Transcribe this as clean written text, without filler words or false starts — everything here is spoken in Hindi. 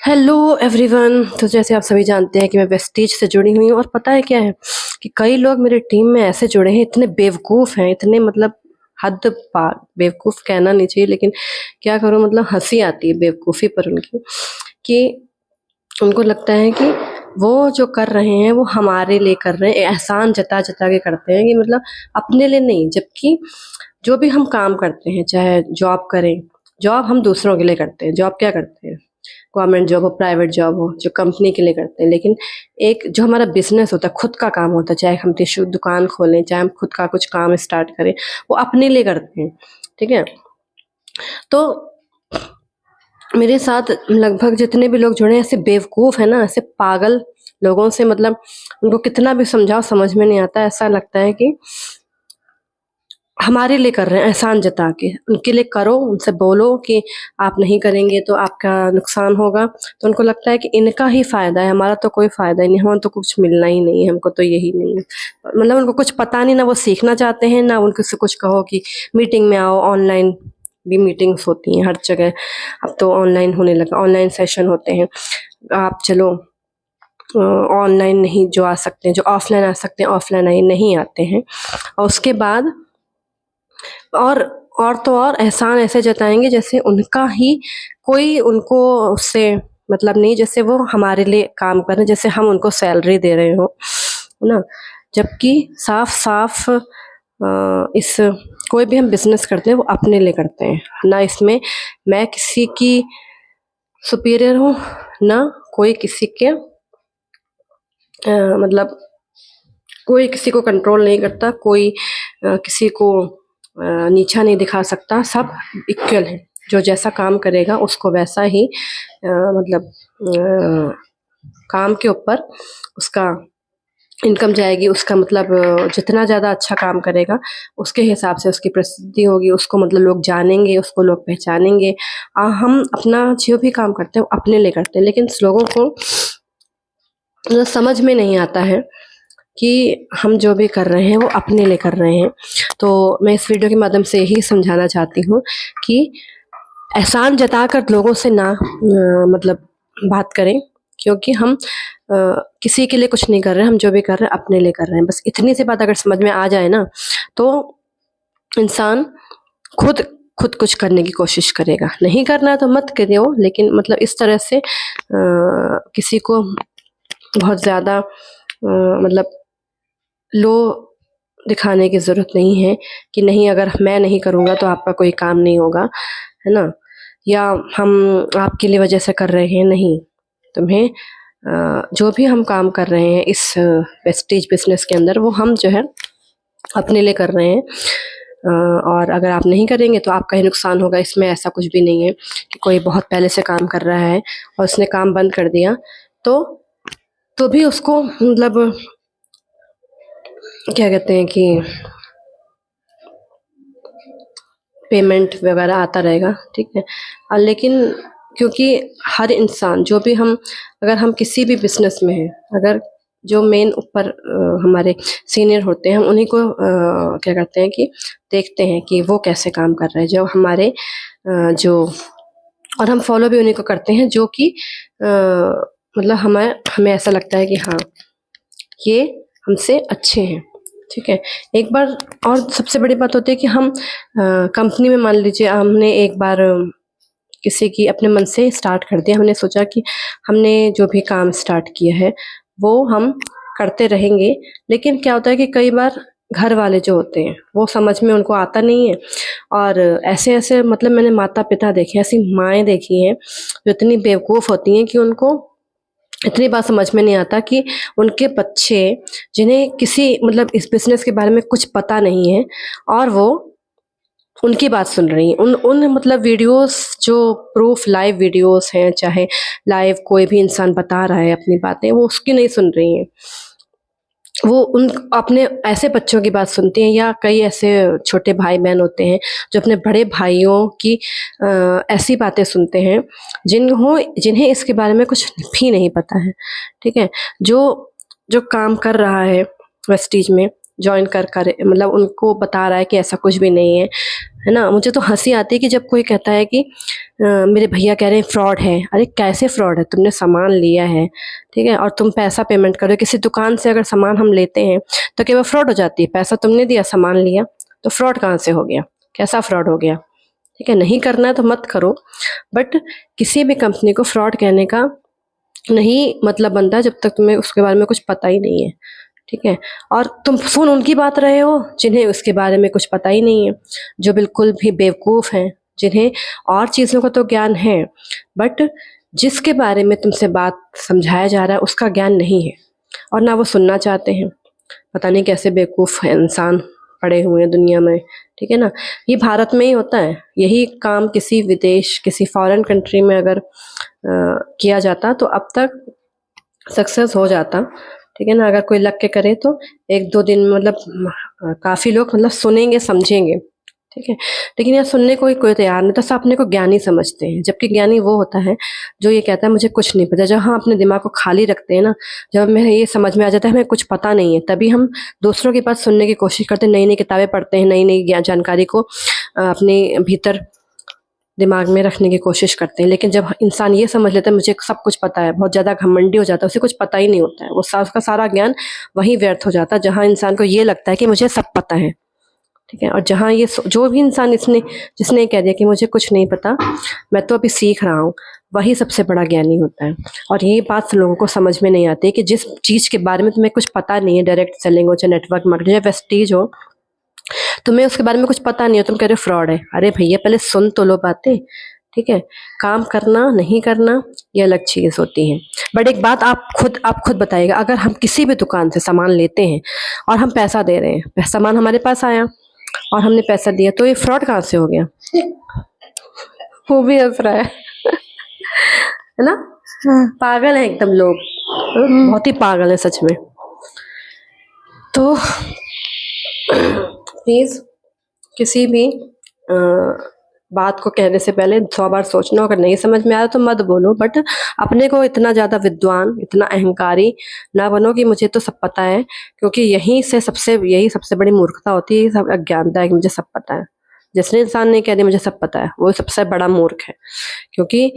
Hello everyone. तो जैसे आप सभी जानते हैं कि मैं वेस्टीज से जुड़ी हुई हूँ और पता है क्या है कि कई लोग मेरे टीम में ऐसे जुड़े हैं, इतने बेवकूफ़ हैं, इतने मतलब हद पार। बेवकूफ़ कहना नहीं चाहिए लेकिन क्या करूँ, मतलब हंसी आती है बेवकूफ़ी पर उनकी, कि उनको लगता है कि वो जो कर रहे हैं वो हमारे लिए कर रहे हैं, एहसान जता जता के करते हैं कि मतलब अपने लिए नहीं। जबकि जो भी हम काम करते हैं, चाहे जॉब करें, जॉब हम दूसरों के लिए करते हैं। जॉब क्या करते हैं, गवर्नमेंट जॉब हो, प्राइवेट जॉब हो, जो कंपनी के लिए करते हैं। लेकिन एक जो हमारा बिजनेस होता है, खुद का काम होता है, चाहे हम टिश्यू दुकान खोलें, चाहे हम खुद का कुछ काम स्टार्ट करें, वो अपने लिए करते हैं। ठीक है। तो मेरे साथ लगभग जितने भी लोग जुड़े हैं ऐसे बेवकूफ़ है ना, ऐसे पागल लोगों से, मतलब उनको कितना भी समझाओ समझ में नहीं आता। ऐसा लगता है कि हमारे लिए कर रहे हैं एहसान जता के। उनके लिए करो, उनसे बोलो कि आप नहीं करेंगे तो आपका नुकसान होगा। तो उनको लगता है कि इनका ही फ़ायदा है, हमारा तो कोई फ़ायदा ही नहीं, हमें तो कुछ मिलना ही नहीं है, हमको तो यही नहीं है। मतलब उनको कुछ पता नहीं, ना वो सीखना चाहते हैं, ना उनको से कुछ कहो कि मीटिंग में आओ। ऑनलाइन भी मीटिंग्स होती हैं हर जगह, अब तो ऑनलाइन होने लगा, ऑनलाइन सेशन होते हैं। आप चलो ऑनलाइन नहीं जो आ सकते हैं, जो ऑफ़लाइन आ सकते हैं ऑफ़लाइन आइए, नहीं आते हैं। और उसके बाद और तो और एहसान ऐसे जताएँगे जैसे उनका ही कोई उनको उससे मतलब नहीं, जैसे वो हमारे लिए काम कर रहे हैं, जैसे हम उनको सैलरी दे रहे हों, है ना? जबकि साफ-साफ इस कोई भी हम बिज़नेस करते हैं वो अपने लिए करते हैं, ना इसमें मैं किसी की सुपीरियर हूँ, ना कोई किसी के मतलब कोई किसी को कंट्रोल नहीं करता, कोई किसी को नीचा नहीं दिखा सकता, सब इक्वल हैं। जो जैसा काम करेगा उसको वैसा ही मतलब काम के ऊपर उसका इनकम जाएगी, उसका मतलब जितना ज़्यादा अच्छा काम करेगा, उसके हिसाब से उसकी प्रसिद्धि होगी, उसको मतलब लोग जानेंगे, उसको लोग पहचानेंगे। हम अपना जो भी काम करते हैं वो अपने लिए करते हैं, लेकिन लोगों को मतलब समझ में नहीं आता है कि हम जो भी कर रहे हैं वो अपने लिए कर रहे हैं। तो मैं इस वीडियो के माध्यम से यही समझाना चाहती हूँ कि एहसान जताकर लोगों से ना मतलब बात करें, क्योंकि हम किसी के लिए कुछ नहीं कर रहे हैं, हम जो भी कर रहे हैं अपने लिए कर रहे हैं। बस इतनी सी बात अगर समझ में आ जाए ना, तो इंसान खुद खुद कुछ करने की कोशिश करेगा। नहीं करना है तो मत करो, लेकिन मतलब इस तरह से किसी को बहुत ज़्यादा मतलब लो दिखाने की ज़रूरत नहीं है कि नहीं, अगर मैं नहीं करूँगा तो आपका कोई काम नहीं होगा, है ना? या हम आपके लिए वजह से कर रहे हैं, नहीं। तुम्हें जो भी हम काम कर रहे हैं इस वेस्टीज बिज़नेस के अंदर, वो हम जो है अपने लिए कर रहे हैं। और अगर आप नहीं करेंगे तो आपका ही नुकसान होगा। इसमें ऐसा कुछ भी नहीं है कि कोई बहुत पहले से काम कर रहा है और उसने काम बंद कर दिया, तो भी उसको मतलब क्या कहते हैं कि पेमेंट वगैरह आता रहेगा, ठीक है। लेकिन क्योंकि हर इंसान जो भी हम अगर हम किसी भी बिज़नेस में हैं, अगर जो मेन ऊपर हमारे सीनियर होते हैं, हम उन्हीं को क्या करते हैं कि देखते हैं कि वो कैसे काम कर रहे हैं। जो हमारे जो और हम फ़ॉलो भी उन्हीं को करते हैं जो कि मतलब हमें ऐसा लगता है कि हाँ, ये हमसे अच्छे हैं, ठीक है। एक बार और सबसे बड़ी बात होती है कि हम कंपनी में मान लीजिए हमने एक बार किसी की अपने मन से स्टार्ट कर दिया, हमने सोचा कि हमने जो भी काम स्टार्ट किया है वो हम करते रहेंगे। लेकिन क्या होता है कि कई बार घर वाले जो होते हैं वो समझ में उनको आता नहीं है, और ऐसे-ऐसे मतलब मैंने माता-पिता देखे हैं, ऐसी माएँ देखी हैं जो इतनी बेवकूफ़ होती हैं कि उनको इतनी बात समझ में नहीं आता कि उनके बच्चे, जिन्हें किसी मतलब इस बिज़नेस के बारे में कुछ पता नहीं है, और वो उनकी बात सुन रही हैं। उन उन मतलब वीडियोज़ जो प्रूफ़ लाइव वीडियोज़ हैं, चाहे लाइव कोई भी इंसान बता रहा है अपनी बातें, वो उसकी नहीं सुन रही हैं। वो उन अपने ऐसे बच्चों की बात सुनती हैं, या कई ऐसे छोटे भाई-बहन होते हैं जो अपने बड़े भाइयों की ऐसी बातें सुनते हैं जिन्हें इसके बारे में कुछ भी नहीं पता है, ठीक है? जो जो काम कर रहा है वेस्टीज में जॉइन कर मतलब उनको बता रहा है कि ऐसा कुछ भी नहीं है। है ना। मुझे तो हंसी आती है कि जब कोई कहता है कि मेरे भैया कह रहे हैं फ्रॉड है। अरे कैसे फ्रॉड है? तुमने सामान लिया है, ठीक है, और तुम पैसा पेमेंट करो। किसी दुकान से अगर सामान हम लेते हैं तो क्या वो फ्रॉड हो जाती है? पैसा तुमने दिया, सामान लिया, तो फ्रॉड कहाँ से हो गया? कैसा फ्रॉड हो गया? ठीक है, नहीं करना है तो मत करो, बट किसी भी कंपनी को फ्रॉड कहने का नहीं मतलब बनता जब तक तुम्हें उसके बारे में कुछ पता ही नहीं है, ठीक है। और तुम सुन उनकी बात रहे हो जिन्हें उसके बारे में कुछ पता ही नहीं है, जो बिल्कुल भी बेवकूफ़ हैं, जिन्हें और चीज़ों का तो ज्ञान है, बट जिसके बारे में तुमसे बात समझाया जा रहा है उसका ज्ञान नहीं है और ना वो सुनना चाहते हैं। पता नहीं कैसे बेवकूफ़ है इंसान पड़े हुए हैं दुनिया में, ठीक है ना। ये भारत में ही होता है, यही काम किसी विदेश, किसी फॉरेन कंट्री में अगर किया जाता तो अब तक सक्सेस हो जाता, ठीक है ना। अगर कोई लग के करे तो 1-2 दिन में मतलब काफ़ी लोग मतलब सुनेंगे, समझेंगे, ठीक है। लेकिन यहाँ सुनने को ही कोई तैयार नहीं, तो सब अपने को ज्ञानी समझते हैं, जबकि ज्ञानी वो होता है जो ये कहता है मुझे कुछ नहीं पता। जब हम अपने दिमाग को खाली रखते हैं ना, जब हमें ये समझ में आ जाता है हमें कुछ पता नहीं है, तभी हम दूसरों की बात सुनने की कोशिश करते हैं, नई-नई किताबें पढ़ते हैं, नई-नई जानकारी को अपने भीतर दिमाग में रखने की कोशिश करते हैं। लेकिन जब इंसान ये समझ लेता है मुझे सब कुछ पता है, बहुत ज़्यादा घमंडी हो जाता है, उसे कुछ पता ही नहीं होता है, वो उसका सारा ज्ञान वहीं व्यर्थ हो जाता है जहाँ इंसान को ये लगता है कि मुझे सब पता है, ठीक है। और जहाँ ये जो भी इंसान जिसने कह दिया कि मुझे कुछ नहीं पता, मैं तो अभी सीख रहा हूँ, वही सबसे बड़ा ज्ञानी होता है। और ये बात लोगों को समझ में नहीं आती कि जिस चीज़ के बारे में तुम्हें कुछ पता नहीं है, डायरेक्ट सेलिंग हो, चाहे नेटवर्क मार्केटिंग, या वेस्टीज हो, तुम्हें उसके बारे में कुछ पता नहीं है, तुम कह रहे हो फ्रॉड है। अरे भैया पहले सुन तो लो बातें, ठीक है। काम करना नहीं करना ये अलग चीज़ होती है। बट एक बात आप खुद बताइएगा, अगर हम किसी भी दुकान से सामान लेते हैं और हम पैसा दे रहे हैं, सामान हमारे पास आया और हमने पैसा दिया, तो ये फ्रॉड कहाँ से हो गया? वो भी हंस रहा है ना। पागल है एकदम लोग, बहुत ही पागल है सच में। तो प्लीज़ किसी भी बात को कहने से पहले 100 बार सोचना। अगर नहीं समझ में आया तो मत बोलो, बट अपने को इतना ज़्यादा विद्वान, इतना अहंकारी ना बनो कि मुझे तो सब पता है, क्योंकि यही सबसे बड़ी मूर्खता होती है, सब अज्ञानता है कि मुझे सब पता है। जिसने इंसान ने कह दिया मुझे सब पता है, वो सबसे बड़ा मूर्ख है, क्योंकि